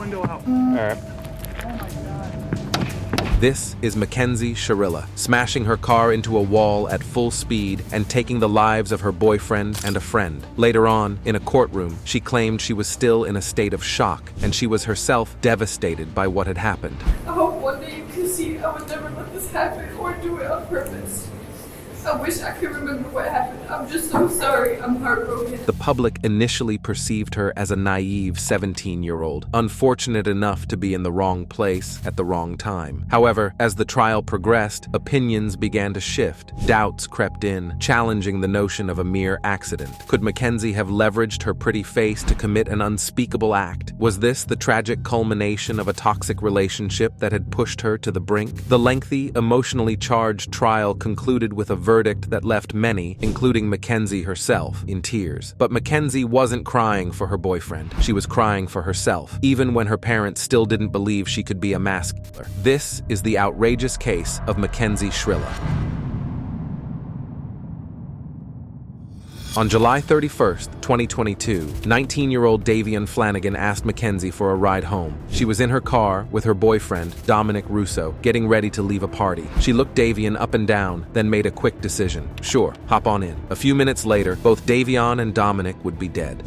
window out. All right. Oh my God. This is Mackenzie Shirilla, smashing her car into a wall at full speed and taking the lives of her boyfriend and a friend. Later on, in a courtroom, she claimed she was still in a state of shock, and she was herself devastated by what had happened. I hope one day you can see I would never let this happen or do it on purpose. I wish I could remember what happened. I'm just so sorry. I'm heartbroken. The public initially perceived her as a naive 17-year-old, unfortunate enough to be in the wrong place at the wrong time. However, as the trial progressed, opinions began to shift. Doubts crept in, challenging the notion of a mere accident. Could Mackenzie have leveraged her pretty face to commit an unspeakable act? Was this the tragic culmination of a toxic relationship that had pushed her to the brink? The lengthy, emotionally charged trial concluded with a verdict that left many, including Mackenzie herself, in tears. But Mackenzie wasn't crying for her boyfriend. She was crying for herself, even when her parents still didn't believe she could be a mass killer. This is the outrageous case of Mackenzie Shirilla. On July 31st, 2022, 19-year-old Davian Flanagan asked Mackenzie for a ride home. She was in her car with her boyfriend, Dominic Russo, getting ready to leave a party. She looked Davian up and down, then made a quick decision. Sure, hop on in. A few minutes later, both Davian and Dominic would be dead.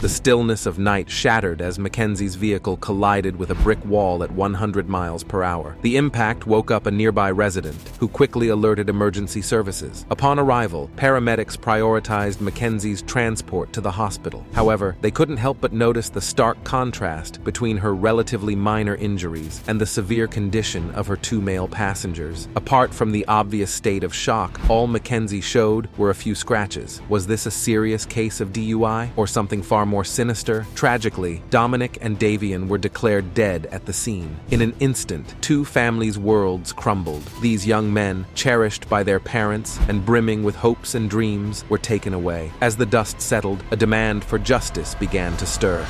The stillness of night shattered as Mackenzie's vehicle collided with a brick wall at 100 miles per hour. The impact woke up a nearby resident, who quickly alerted emergency services. Upon arrival, paramedics prioritized Mackenzie's transport to the hospital. However, they couldn't help but notice the stark contrast between her relatively minor injuries and the severe condition of her two male passengers. Apart from the obvious state of shock, all Mackenzie showed were a few scratches. Was this a serious case of DUI, or something far more sinister? Tragically, Dominic and Davian were declared dead at the scene. In an instant, two families' worlds crumbled. These young men, cherished by their parents and brimming with hopes and dreams, were taken away. As the dust settled, a demand for justice began to stir.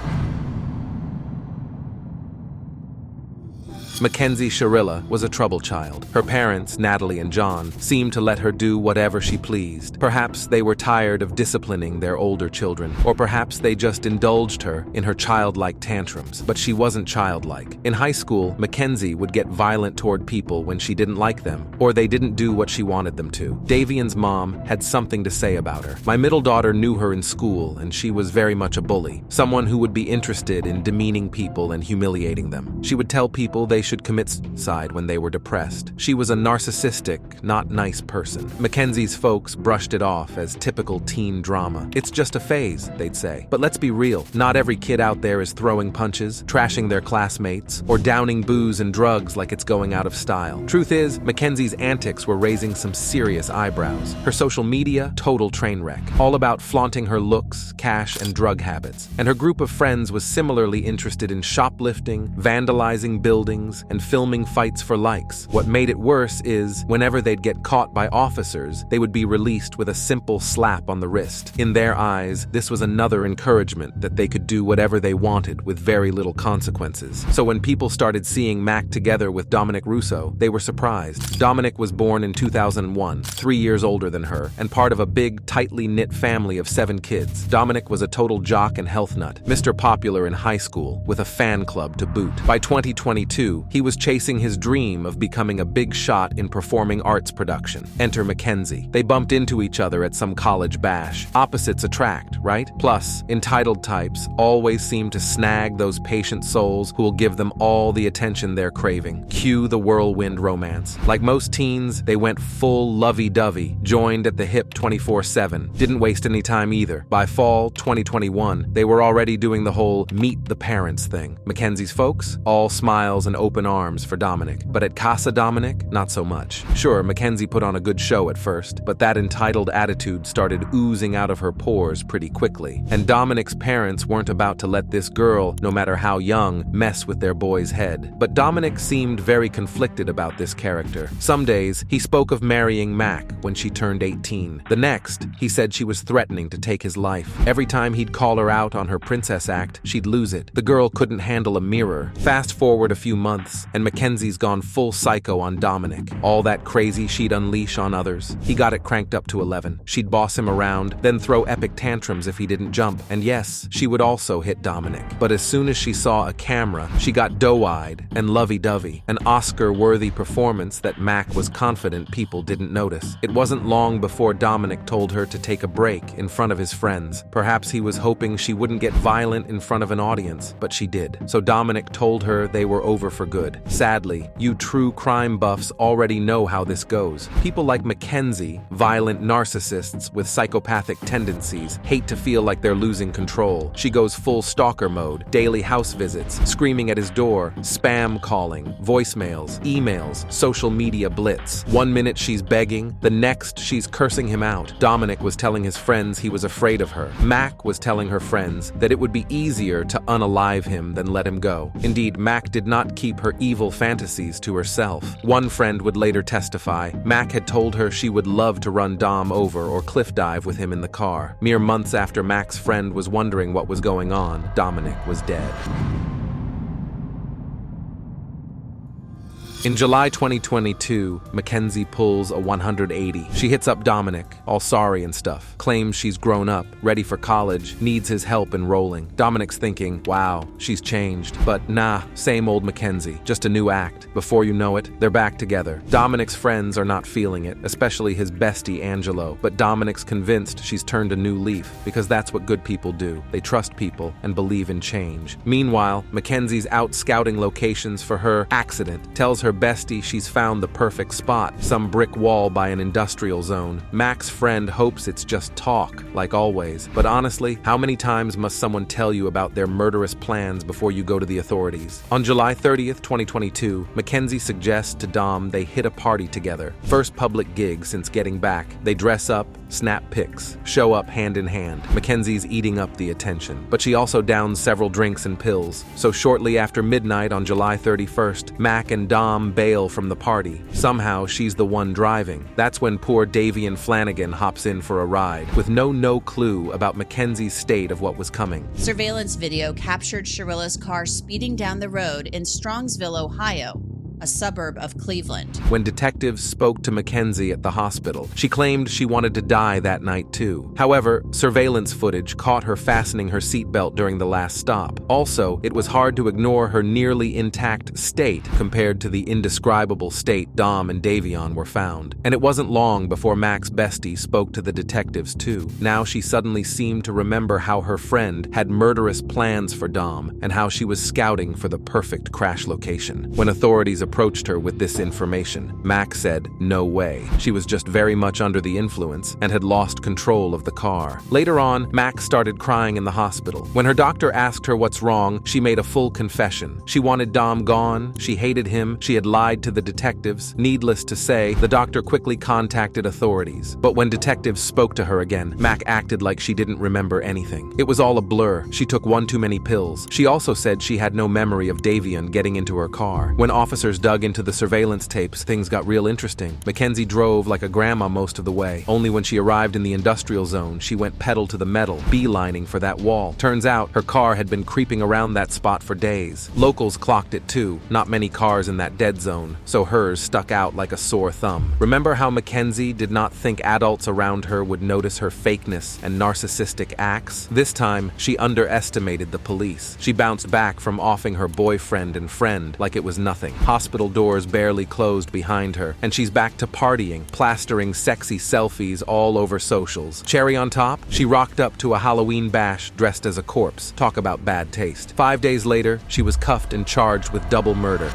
Mackenzie Shirilla was a troubled child. Her parents, Natalie and John, seemed to let her do whatever she pleased. Perhaps they were tired of disciplining their older children, or perhaps they just indulged her in her childlike tantrums. But she wasn't childlike. In high school, Mackenzie would get violent toward people when she didn't like them, or they didn't do what she wanted them to. Davian's mom had something to say about her. My middle daughter knew her in school, and she was very much a bully, someone who would be interested in demeaning people and humiliating them. She would tell people they should commit suicide when they were depressed. She was a narcissistic, not nice person. Mackenzie's folks brushed it off as typical teen drama. It's just a phase, they'd say. But let's be real, not every kid out there is throwing punches, trashing their classmates, or downing booze and drugs like it's going out of style. Truth is, Mackenzie's antics were raising some serious eyebrows. Her social media, total train wreck, all about flaunting her looks, cash, and drug habits. And her group of friends was similarly interested in shoplifting, vandalizing buildings, and filming fights for likes. What made it worse is, whenever they'd get caught by officers, they would be released with a simple slap on the wrist. In their eyes, this was another encouragement that they could do whatever they wanted with very little consequences. So when people started seeing Mac together with Dominic Russo, they were surprised. Dominic was born in 2001, 3 years older than her, and part of a big, tightly knit family of 7 kids. Dominic was a total jock and health nut, Mr. Popular in high school, with a fan club to boot. By 2022, he was chasing his dream of becoming a big shot in performing arts production. Enter Mackenzie. They bumped into each other at some college bash. Opposites attract, right? Plus, entitled types always seem to snag those patient souls who will give them all the attention they're craving. Cue the whirlwind romance. Like most teens, they went full lovey-dovey, joined at the hip 24/7. Didn't waste any time either. By fall 2021, they were already doing the whole meet the parents thing. Mackenzie's folks, all smiles and open arms for Dominic, but at Casa Dominic, not so much. Sure, Mackenzie put on a good show at first, but that entitled attitude started oozing out of her pores pretty quickly. And Dominic's parents weren't about to let this girl, no matter how young, mess with their boy's head. But Dominic seemed very conflicted about this character. Some days, he spoke of marrying Mac when she turned 18. The next, he said she was threatening to take his life. Every time he'd call her out on her princess act, she'd lose it. The girl couldn't handle a mirror. Fast forward a few months, months, and Mackenzie's gone full psycho on Dominic. All that crazy she'd unleash on others. He got it cranked up to 11. She'd boss him around, then throw epic tantrums if he didn't jump. And yes, she would also hit Dominic. But as soon as she saw a camera, she got doe-eyed and lovey-dovey, an Oscar-worthy performance that Mac was confident people didn't notice. It wasn't long before Dominic told her to take a break in front of his friends. Perhaps he was hoping she wouldn't get violent in front of an audience, but she did. So Dominic told her they were over for good. Sadly, you true crime buffs already know how this goes. People like Mackenzie, violent narcissists with psychopathic tendencies, hate to feel like they're losing control. She goes full stalker mode, daily house visits, screaming at his door, spam calling, voicemails, emails, social media blitz. One minute she's begging, the next she's cursing him out. Dominic was telling his friends he was afraid of her. Mac was telling her friends that it would be easier to unalive him than let him go. Indeed, Mac did not keep her evil fantasies to herself. One friend would later testify, Mac had told her she would love to run Dom over or cliff dive with him in the car. Mere months after Mac's friend was wondering what was going on, Dominic was dead. In July 2022, Mackenzie pulls a 180. She hits up Dominic, all sorry and stuff, claims she's grown up, ready for college, needs his help enrolling. Dominic's thinking, wow, she's changed. But nah, same old Mackenzie, just a new act. Before you know it, they're back together. Dominic's friends are not feeling it, especially his bestie Angelo, but Dominic's convinced she's turned a new leaf, because that's what good people do. They trust people and believe in change. Meanwhile, Mackenzie's out scouting locations for her accident, tells her bestie she's found the perfect spot, some brick wall by an industrial zone. Mac's friend hopes it's just talk, like always. But honestly, how many times must someone tell you about their murderous plans before you go to the authorities? On July 30th, 2022, Mackenzie suggests to Dom they hit a party together. First public gig since getting back. They dress up, snap pics, show up hand in hand. Mackenzie's eating up the attention. But she also downs several drinks and pills. So shortly after midnight on July 31st, Mac and Dom bail from the party. Somehow, she's the one driving. That's when poor Davian Flanagan hops in for a ride, with no clue about Mackenzie's state of what was coming. Surveillance video captured Shirilla's car speeding down the road in Strongsville, Ohio, a suburb of Cleveland. When detectives spoke to Mackenzie at the hospital, she claimed she wanted to die that night too. However, surveillance footage caught her fastening her seatbelt during the last stop. Also, it was hard to ignore her nearly intact state compared to the indescribable state Dom and Davion were found. And it wasn't long before Mac's bestie spoke to the detectives too. Now she suddenly seemed to remember how her friend had murderous plans for Dom and how she was scouting for the perfect crash location. When authorities approached her with this information, Mac said no way. She was just very much under the influence and had lost control of the car. Later on, Mac started crying in the hospital. When her doctor asked her what's wrong, she made a full confession. She wanted Dom gone, she hated him, she had lied to the detectives. Needless to say, the doctor quickly contacted authorities. But when detectives spoke to her again, Mac acted like she didn't remember anything. It was all a blur. She took one too many pills. She also said she had no memory of Davion getting into her car. When officers dug into the surveillance tapes, things got real interesting. Mackenzie drove like a grandma most of the way. Only when she arrived in the industrial zone, she went pedal to the metal, beelining for that wall. Turns out, her car had been creeping around that spot for days. Locals clocked it too. Not many cars in that dead zone, so hers stuck out like a sore thumb. Remember how Mackenzie did not think adults around her would notice her fakeness and narcissistic acts? This time, she underestimated the police. She bounced back from offing her boyfriend and friend like it was nothing. Hospital doors barely closed behind her, and she's back to partying, plastering sexy selfies all over socials. Cherry on top, she rocked up to a Halloween bash dressed as a corpse. Talk about bad taste. 5 days later, she was cuffed and charged with double murder.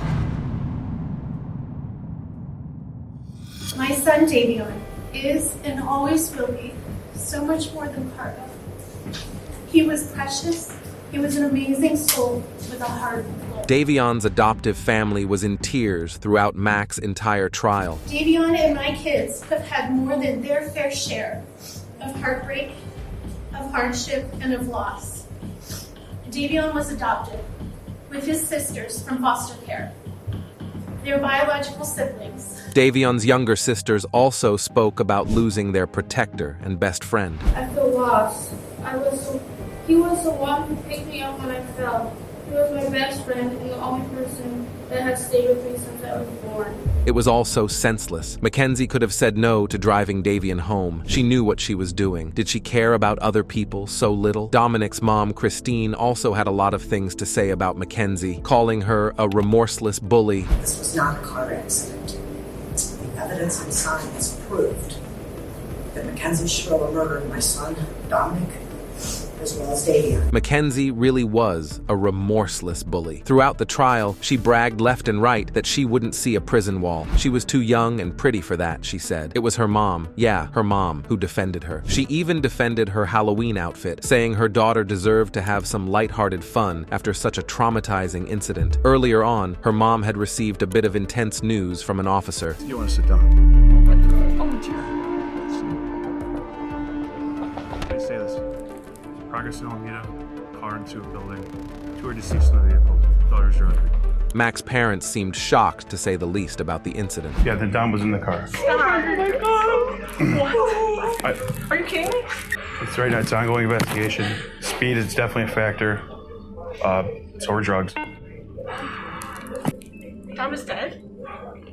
My son Davion is and always will be so much more than part of. He was precious. He was an amazing soul with a heart of gold. Davion's adoptive family was in tears throughout Mac's entire trial. Davion and my kids have had more than their fair share of heartbreak, of hardship, and of loss. Davion was adopted with his sisters from foster care. They're biological siblings. Davion's younger sisters also spoke about losing their protector and best friend. I feel lost. He was the one who picked me up when I fell. He was my best friend and the only person that has stayed with me since I was born. It was all so senseless. Mackenzie could have said no to driving Davian home. She knew what she was doing. Did she care about other people so little? Dominic's mom, Christine, also had a lot of things to say about Mackenzie, calling her a remorseless bully. This was not a car accident. The evidence and science proved that Mackenzie Shirilla murdered my son, Dominic, as well as Davian. Mackenzie really was a remorseless bully. Throughout the trial, she bragged left and right that she wouldn't see a prison wall. She was too young and pretty for that, she said. It was her mom, her mom, who defended her. She even defended her Halloween outfit, saying her daughter deserved to have some lighthearted fun after such a traumatizing incident. Earlier on, her mom had received a bit of intense news from an officer. You want to sit down? Oh, dear. They say this. Progress in Alameda, car into a building. 2 are deceased in the vehicle. Daughters are injured. Mac's parents seemed shocked, to say the least, about the incident. Yeah, then Dom was in the car. Oh my God. Are you kidding me? It's right now, it's an ongoing investigation. Speed is definitely a factor. So are drugs. Dom is dead?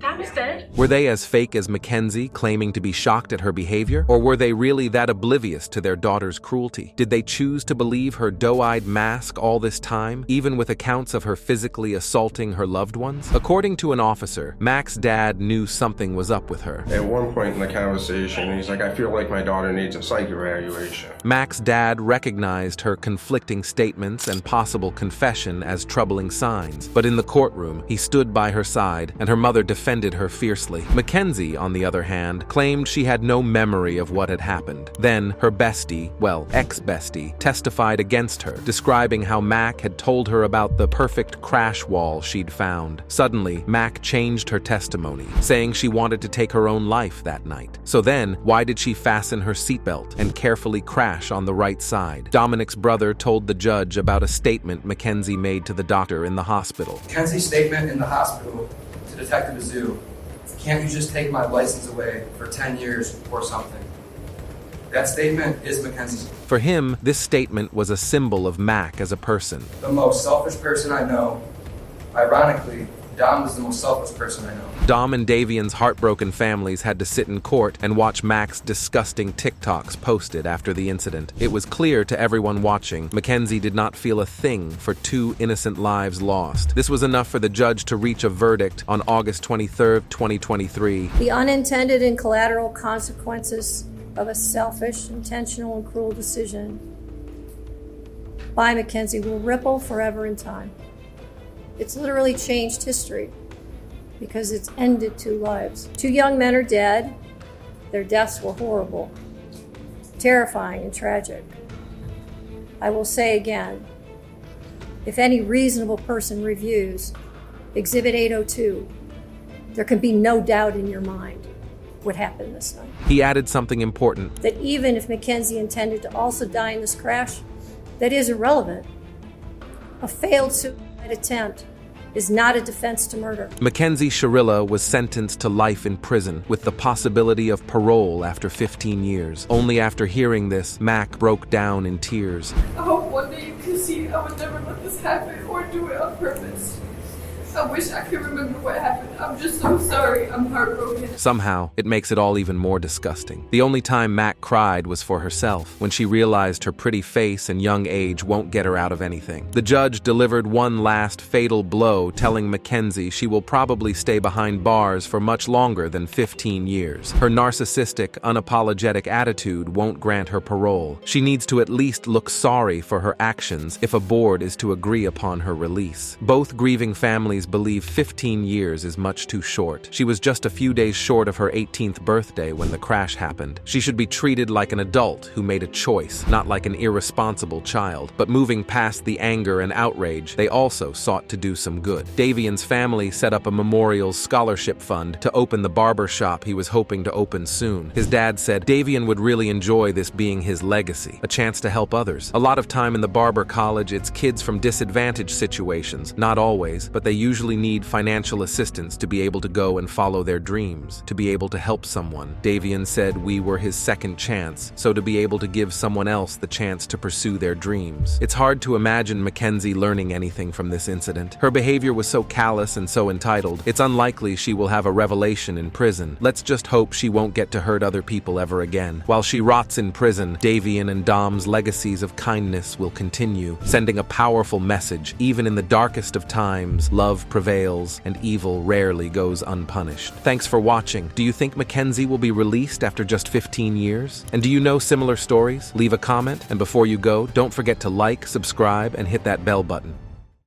Dom is dead? Were they as fake as Mackenzie, claiming to be shocked at her behavior? Or were they really that oblivious to their daughter's cruelty? Did they choose to believe her doe-eyed mask all this time, even with accounts of her physically assaulting her loved ones? According to an officer, Mac's dad knew something was up with her. At one point in the conversation, he's like, I feel like my daughter needs a psych evaluation. Mac's dad recognized her conflicting statements and possible confession as troubling signs, but in the courtroom, he stood by her side, and her mother defended her fiercely. Mackenzie, on the other hand, claimed she had no memory of what had happened. Then, her bestie, ex-bestie, testified against her, describing how Mac had told her about the perfect crash wall she'd found. Suddenly, Mac changed her testimony, saying she wanted to take her own life that night. So then, why did she fasten her seatbelt and carefully crash on the right side? Dominic's brother told the judge about a statement Mackenzie made to the doctor in the hospital. Mackenzie's statement in the hospital to Detective Azu, can't you just take my license away for 10 years or something? That statement is Mackenzie's. For him, this statement was a symbol of Mac as a person. The most selfish person I know. Ironically, Dom was the most selfless person I know. Dom and Davian's heartbroken families had to sit in court and watch Mac's disgusting TikToks posted after the incident. It was clear to everyone watching, Mackenzie did not feel a thing for 2 innocent lives lost. This was enough for the judge to reach a verdict on August 23, 2023. The unintended and collateral consequences of a selfish, intentional, and cruel decision by Mackenzie will ripple forever in time. It's literally changed history because it's ended 2 lives. 2 young men are dead. Their deaths were horrible, terrifying, and tragic. I will say again, if any reasonable person reviews Exhibit 802, there can be no doubt in your mind what happened this night. He added something important. That even if Mackenzie intended to also die in this crash, that is irrelevant. A failed suicide attempt is not a defense to murder. Mackenzie Shirilla was sentenced to life in prison with the possibility of parole after 15 years. Only after hearing this, Mac broke down in tears. I hope one day you can see I would never let this happen or do it on purpose. I wish I could remember what happened. I'm just so sorry. I'm heartbroken. Somehow, it makes it all even more disgusting. The only time Mac cried was for herself, when she realized her pretty face and young age won't get her out of anything. The judge delivered one last fatal blow, telling Mackenzie she will probably stay behind bars for much longer than 15 years. Her narcissistic, unapologetic attitude won't grant her parole. She needs to at least look sorry for her actions if a board is to agree upon her release. Both grieving families believe 15 years is much too short. She was just a few days short of her 18th birthday when the crash happened. She should be treated like an adult who made a choice, not like an irresponsible child. But moving past the anger and outrage, they also sought to do some good. Davian's family set up a memorial scholarship fund to open the barber shop he was hoping to open soon. His dad said Davian would really enjoy this being his legacy, a chance to help others. A lot of time in the barber college, it's kids from disadvantaged situations. Not always, but they usually usually need financial assistance to be able to go and follow their dreams, to be able to help someone. Davian said we were his second chance, so to be able to give someone else the chance to pursue their dreams. It's hard to imagine Mackenzie learning anything from this incident. Her behavior was so callous and so entitled. It's unlikely she will have a revelation in prison. Let's just hope she won't get to hurt other people ever again. While she rots in prison, Davian and Dom's legacies of kindness will continue, sending a powerful message. Even in the darkest of times, love prevails and evil rarely goes unpunished. Thanks for watching. Do you think Mackenzie will be released after just 15 years? And do you know similar stories? Leave a comment, and before you go, don't forget to like, subscribe, and hit that bell button.